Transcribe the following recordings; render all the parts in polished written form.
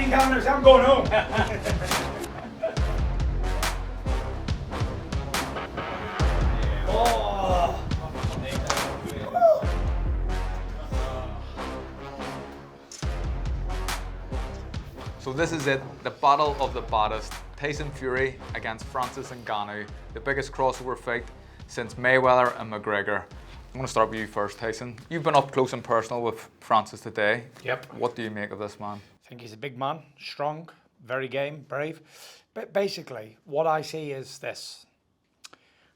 encounters, I'm going home. Oh. So this is it, the battle of the baddest. Tyson Fury against Francis Ngannou, the biggest crossover fight since Mayweather and McGregor. I'm going to start with you first, Tyson. You've been up close and personal with Francis today. Yep. What do you make of this man? I think he's a big man, strong, very game, brave. But basically, what I see is this.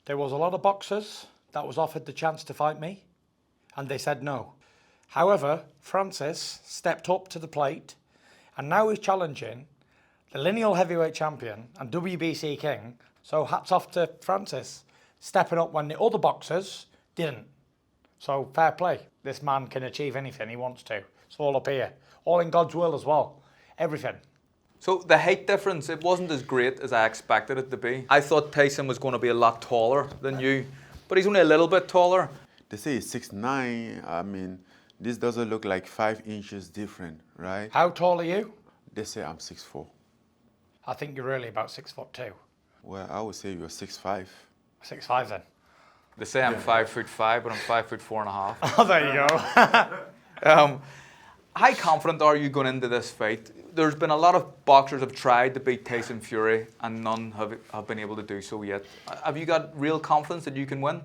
There was a lot of boxers that was offered the chance to fight me, and they said no. However, Francis stepped up to the plate, and now he's challenging the lineal heavyweight champion and WBC king. So hats off to Francis, stepping up when the other boxers didn't. So fair play. This man can achieve anything he wants to. It's all up here. All in God's will as well. Everything. So the height difference, it wasn't as great as I expected it to be. I thought Tyson was going to be a lot taller than you, but he's only a little bit taller. They say he's 6'9". I mean, this doesn't look like 5 inches different, right? How tall are you? They say I'm 6'4". I think you're really about 6'2". Well, I would say you're 6'5". 6'5" then. They say I'm 5'5", but I'm 5'4.5". Oh, there you go. How confident are you going into this fight? There's been a lot of boxers have tried to beat Tyson Fury and none have been able to do so yet. Have you got real confidence that you can win?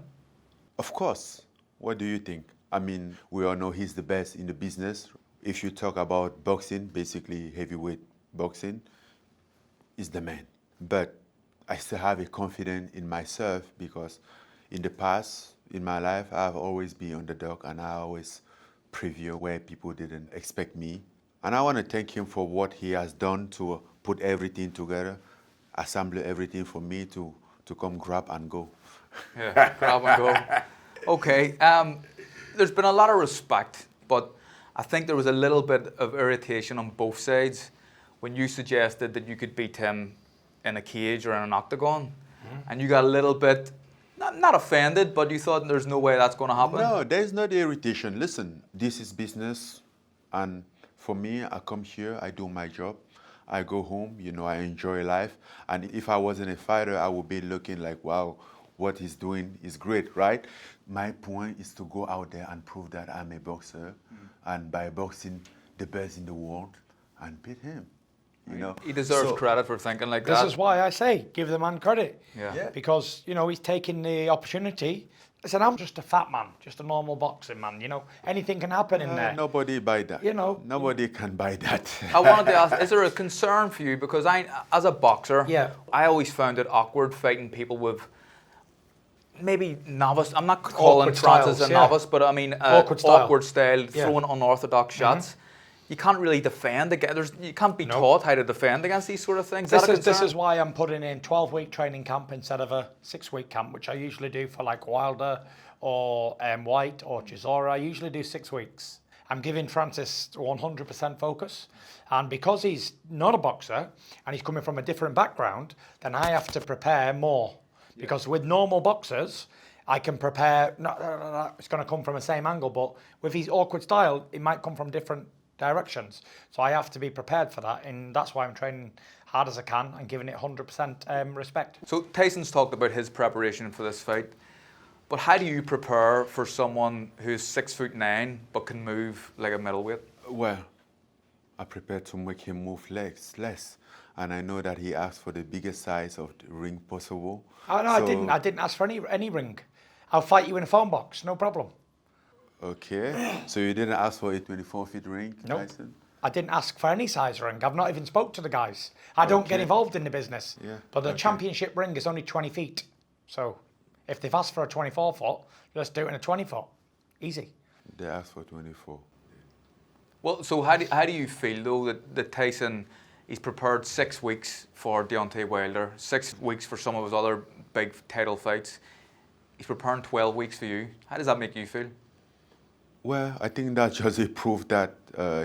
Of course. What do you think? I mean, we all know he's the best in the business. If you talk about boxing, basically heavyweight boxing, he's the man. But I still have a confidence in myself because in the past, in my life, I've always been underdog and I always preview where people didn't expect me. And I want to thank him for what he has done to put everything together, assemble everything for me to come grab and go. Yeah, grab and go. Okay, there's been a lot of respect, but I think there was a little bit of irritation on both sides when you suggested that you could beat him in a cage or in an octagon. And you got a little bit, not offended, but you thought there's no way that's going to happen? No, there's not irritation. Listen, this is business. And for me, I come here, I do my job. I go home, I enjoy life. And if I wasn't a fighter, I would be looking like, wow, what he's doing is great, right? My point is to go out there and prove that I'm a boxer. And by boxing the best in the world and beat him. He deserves credit for thinking like that. This is why I say, give the man credit. Yeah. Because, he's taking the opportunity. Listen, I'm just a fat man, just a normal boxing man, Anything can happen in there. Nobody buy that. Nobody can buy that. I wanted to ask, is there a concern for you? Because as a boxer, Yeah. I always found it awkward fighting people with maybe novice. I'm not calling Awkward Francis styles, a yeah. novice, but I mean Awkward style. Yeah. throwing unorthodox shots. You can't really defend against. You can't be taught how to defend against these sort of things. This is why I'm putting in 12-week training camp instead of a 6-week camp, which I usually do for like Wilder or White or Chisora. I usually do 6 weeks. I'm giving Francis 100% focus, and because he's not a boxer and he's coming from a different background, then I have to prepare more. Because with normal boxers, I can prepare. It's going to come from the same angle, but with his awkward style, it might come from different directions. So I have to be prepared for that, and that's why I'm training hard as I can and giving it 100% respect. So Tyson's talked about his preparation for this fight, but how do you prepare for someone who's 6'9" but can move like a middleweight? Well, I prepare to make him move less. And I know that he asked for the biggest size of the ring possible. Oh, no, I didn't ask for any ring. I'll fight you in a phone box, no problem. Okay, so you didn't ask for a 24-foot ring, Nope. Tyson? I didn't ask for any size ring. I've not even spoke to the guys. I don't get involved in the business. Yeah, But the okay. championship ring is only 20 feet. So if they've asked for a 24-foot, let's do it in a 20-foot. Easy. They asked for 24. Well, so how do you feel though that Tyson, he's prepared 6 weeks for Deontay Wilder, 6 weeks for some of his other big title fights. He's preparing 12 weeks for you. How does that make you feel? Well, I think that just a proof that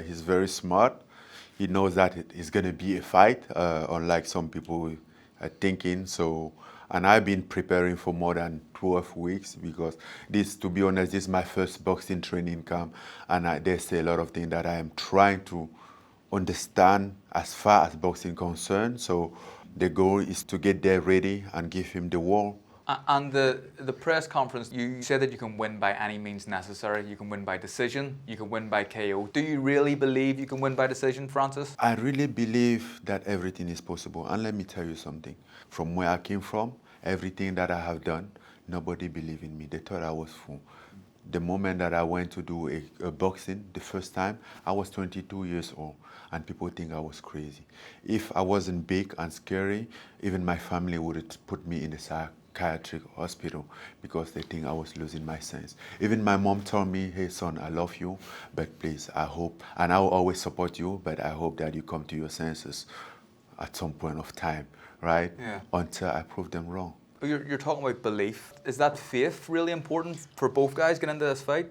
he's very smart. He knows that it's going to be a fight, unlike some people are thinking. So, and I've been preparing for more than 12 weeks because to be honest, this is my first boxing training camp, and there's a lot of things that I am trying to understand as far as boxing concerned. So the goal is to get there ready and give him the world. And the press conference, you said that you can win by any means necessary. You can win by decision. You can win by KO. Do you really believe you can win by decision, Francis? I really believe that everything is possible. And let me tell you something. From where I came from, everything that I have done, nobody believed in me. They thought I was fool. The moment that I went to do a boxing the first time, I was 22 years old, and people think I was crazy. If I wasn't big and scary, even my family would have put me in a psychiatric hospital because they think I was losing my sense. Even my mom told me, hey son, I love you, but please, I hope, and I will always support you, but I hope that you come to your senses at some point of time, right? Yeah. Until I prove them wrong. You're talking about belief. Is that faith really important for both guys getting into this fight?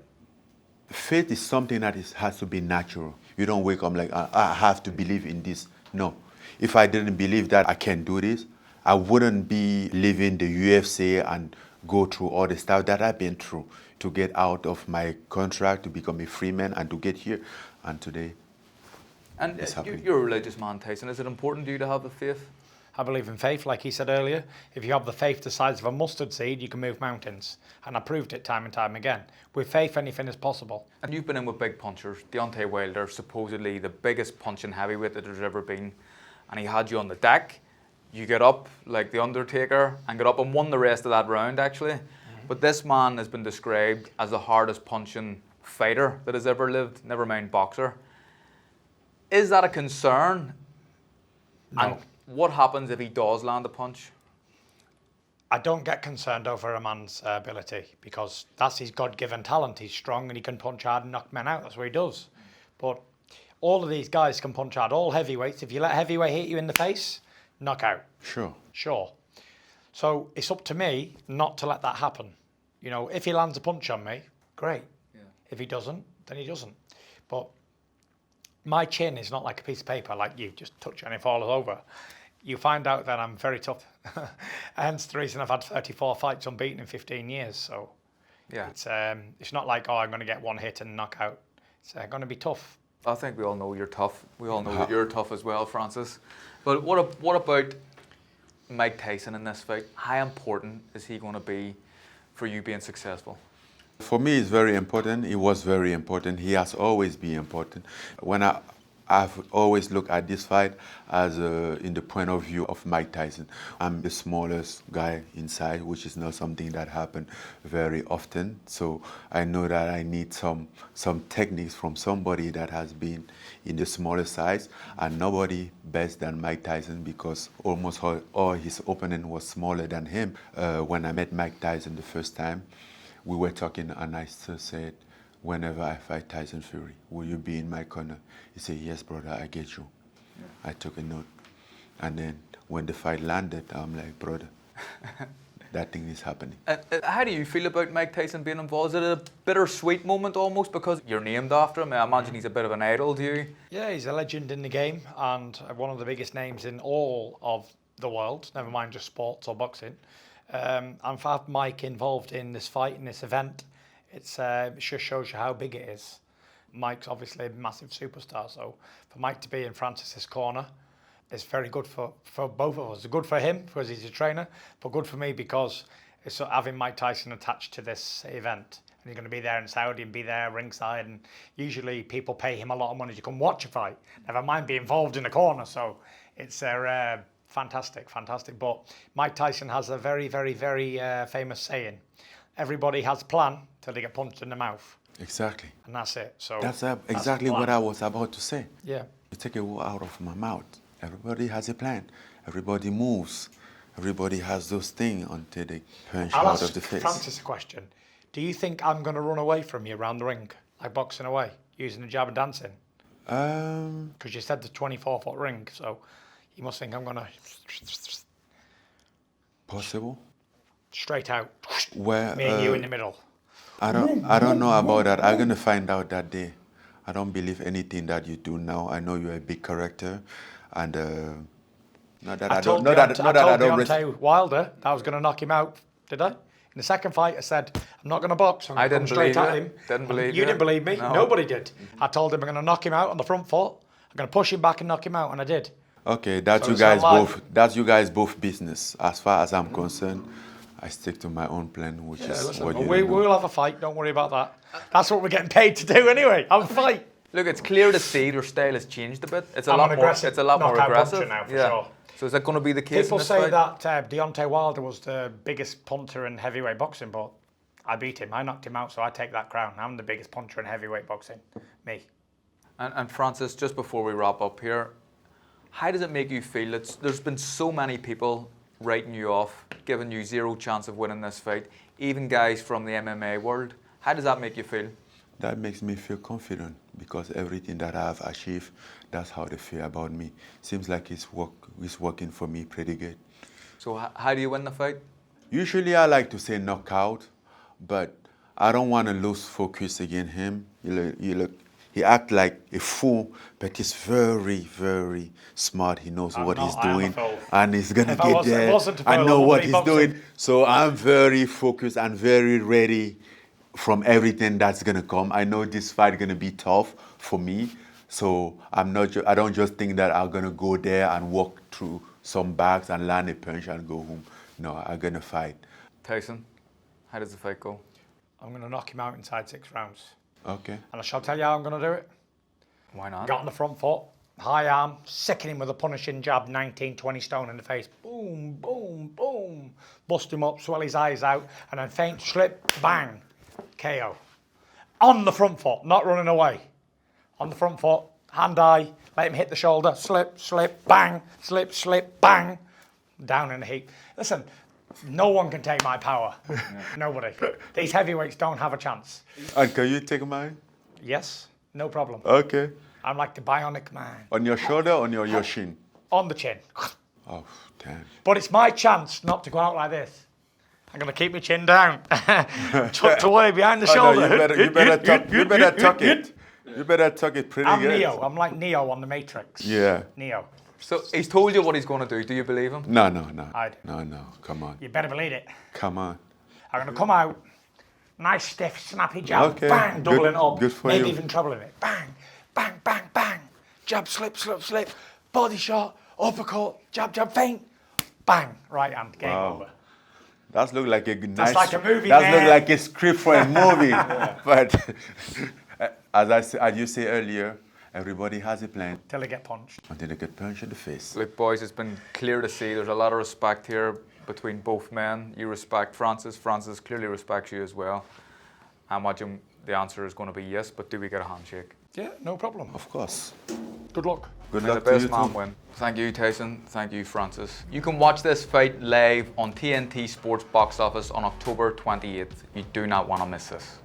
Faith is something that has to be natural. You don't wake up like, I have to believe in this. No. If I didn't believe that I can do this, I wouldn't be leaving the UFC and go through all the stuff that I've been through to get out of my contract, to become a free man, and to get here. And today, And it's happening. you're a religious man, Tyson. Is it important to you to have the faith? I believe in faith, like he said earlier. If you have the faith the size of a mustard seed, you can move mountains. And I proved it time and time again. With faith, anything is possible. And you've been in with big punchers. Deontay Wilder, supposedly the biggest punching heavyweight that there's ever been. And he had you on the deck. You get up like The Undertaker and got up and won the rest of that round, actually. Mm-hmm. But this man has been described as the hardest punching fighter that has ever lived, never mind boxer. Is that a concern? No. And what happens if he does land a punch? I don't get concerned over a man's ability because that's his God-given talent. He's strong and he can punch hard and knock men out. That's what he does. But all of these guys can punch hard. All heavyweights, if you let a heavyweight hit you in the face, knockout. Sure. So it's up to me not to let that happen. You know, if he lands a punch on me, great. Yeah. If he doesn't, then he doesn't. But my chin is not like a piece of paper like you. Just touch it and it falls over. You find out that I'm very tough. Hence the reason I've had 34 fights unbeaten in 15 years. So yeah, it's not like, oh, I'm going to get one hit and knock out. It's going to be tough. I think we all know you're tough. We all know that you're tough as well, Francis. But what about Mike Tyson in this fight? How important is he going to be for you being successful? For me, it's very important. It was very important. He has always been important. When I've always looked at this fight as in the point of view of Mike Tyson. I'm the smallest guy inside, which is not something that happens very often. So I know that I need some techniques from somebody that has been in the smaller size, and nobody best than Mike Tyson because almost all his opponent was smaller than him. When I met Mike Tyson the first time, we were talking and I still said, whenever I fight Tyson Fury, will you be in my corner? He said, yes, brother, I get you. Yeah. I took a note. And then when the fight landed, I'm like, brother, that thing is happening. How do you feel about Mike Tyson being involved? Is it a bittersweet moment almost because you're named after him? I imagine he's a bit of an idol to you. Yeah, he's a legend in the game and one of the biggest names in all of the world, never mind just sports or boxing. And for have Mike involved in this fight, in this event, it just shows you how big it is. Mike's obviously a massive superstar, so for Mike to be in Francis's corner is very good for both of us. Good for him because he's a trainer, but good for me because it's having Mike Tyson attached to this event. And he's going to be there in Saudi and be there ringside, and usually people pay him a lot of money to come watch a fight, never mind be involved in the corner, so it's fantastic. But Mike Tyson has a very, very, very famous saying. Everybody has a plan till they get punched in the mouth. Exactly. And that's it. So that's exactly what I was about to say. Yeah. You take a word out of my mouth. Everybody has a plan. Everybody moves. Everybody has those things until they punch I'll out ask of the face. Francis a question. Do you think I'm going to run away from you around the ring, like boxing away, using the jab and dancing? Because you said the 24-foot ring, so you must think I'm going to... Possible. Straight out. Where, me and you in the middle. I don't know about that. I'm going to find out that day. I don't believe anything that you do now. I know you're a big character, and I told Deontay Wilder that I was going to knock him out. Did I? In the second fight, I said I'm not going to box. I'm going to come straight at him. Didn't believe you. Didn't believe me. No. Nobody did. I told him I'm going to knock him out on the front foot, I'm going to push him back and knock him out, and I did. Okay, that's So you it's not guys like- both. That's you guys both business. As far as I'm concerned, I stick to my own plan, which is Listen, what you we'll know. have a fight. Don't worry about that. That's what we're getting paid to do anyway. Have a fight. Look, it's clear to see their style has changed a bit. It's a I'm lot an more. aggressive It's a lot more knockout aggressive. puncher now, for sure. So is that going to be the case People in this say fight? that Deontay Wilder was the biggest punter in heavyweight boxing, but I beat him. I knocked him out, so I take that crown. I'm the biggest puncher in heavyweight boxing. Me. And Francis, just before we wrap up here, how does it make you feel? There's been so many people writing you off, giving you zero chance of winning this fight, even guys from the MMA world. How does that make you feel? That makes me feel confident because everything that I've achieved, that's how they feel about me. Seems like it's working for me pretty good. So how do you win the fight? Usually I like to say knockout, but I don't want to lose focus against him. He act like a fool, but he's very, very smart. He knows what he's doing, and he's gonna get there. I know what he's doing, so I'm very focused and very ready from everything that's gonna come. I know this fight gonna be tough for me, so I'm not. I don't just think that I'm gonna go there and walk through some bags and land a punch and go home. No, I'm gonna fight. Tyson, how does the fight go? I'm going to knock him out inside 6 rounds. Okay. And I shall tell you how I'm going to do it. Why not? Got on the front foot, high arm, sicking him with a punishing jab, 19, 20 stone in the face. Boom, boom, boom. Bust him up, swell his eyes out, and then feint, slip, bang, KO. On the front foot, not running away. On the front foot, hand eye, let him hit the shoulder, slip, slip, bang, slip, slip, bang. Down in the heap. Listen, no one can take my power. Nobody. These heavyweights don't have a chance. And can you take mine? Yes, no problem. Okay. I'm like the bionic man. On your shoulder, on your shin? On the chin. Oh, damn. But it's my chance not to go out like this. I'm going to keep my chin down. Tucked away behind the shoulder. No, you better tuck it. You better tuck it pretty I'm good. Neo. I'm like Neo on the Matrix. Yeah. Neo. So he's told you what he's going to do. Do you believe him? No. I do. No. Come on. You better believe it. Come on. I'm going to come out, nice, stiff, snappy jab, Okay. bang, doubling up, Good for maybe you. even troubling it. Bang, bang, bang, bang. Jab, slip, slip, slip. Body shot, uppercut, jab, jab, feint. Bang, right hand, game Wow. over. That look like a nice. like a movie, That man. look like a script for a movie. But as you say earlier, everybody has a plan Till they get punched. until they get punched in the face. Look, boys, it's been clear to see there's a lot of respect here between both men. You respect Francis. Francis clearly respects you as well. I imagine the answer is going to be yes, but do we get a handshake? Yeah, no problem. Of course. Good luck. Good May the luck to you best man too. win. Thank you, Tyson. Thank you, Francis. You can watch this fight live on TNT Sports Box Office on October 28th. You do not want to miss this.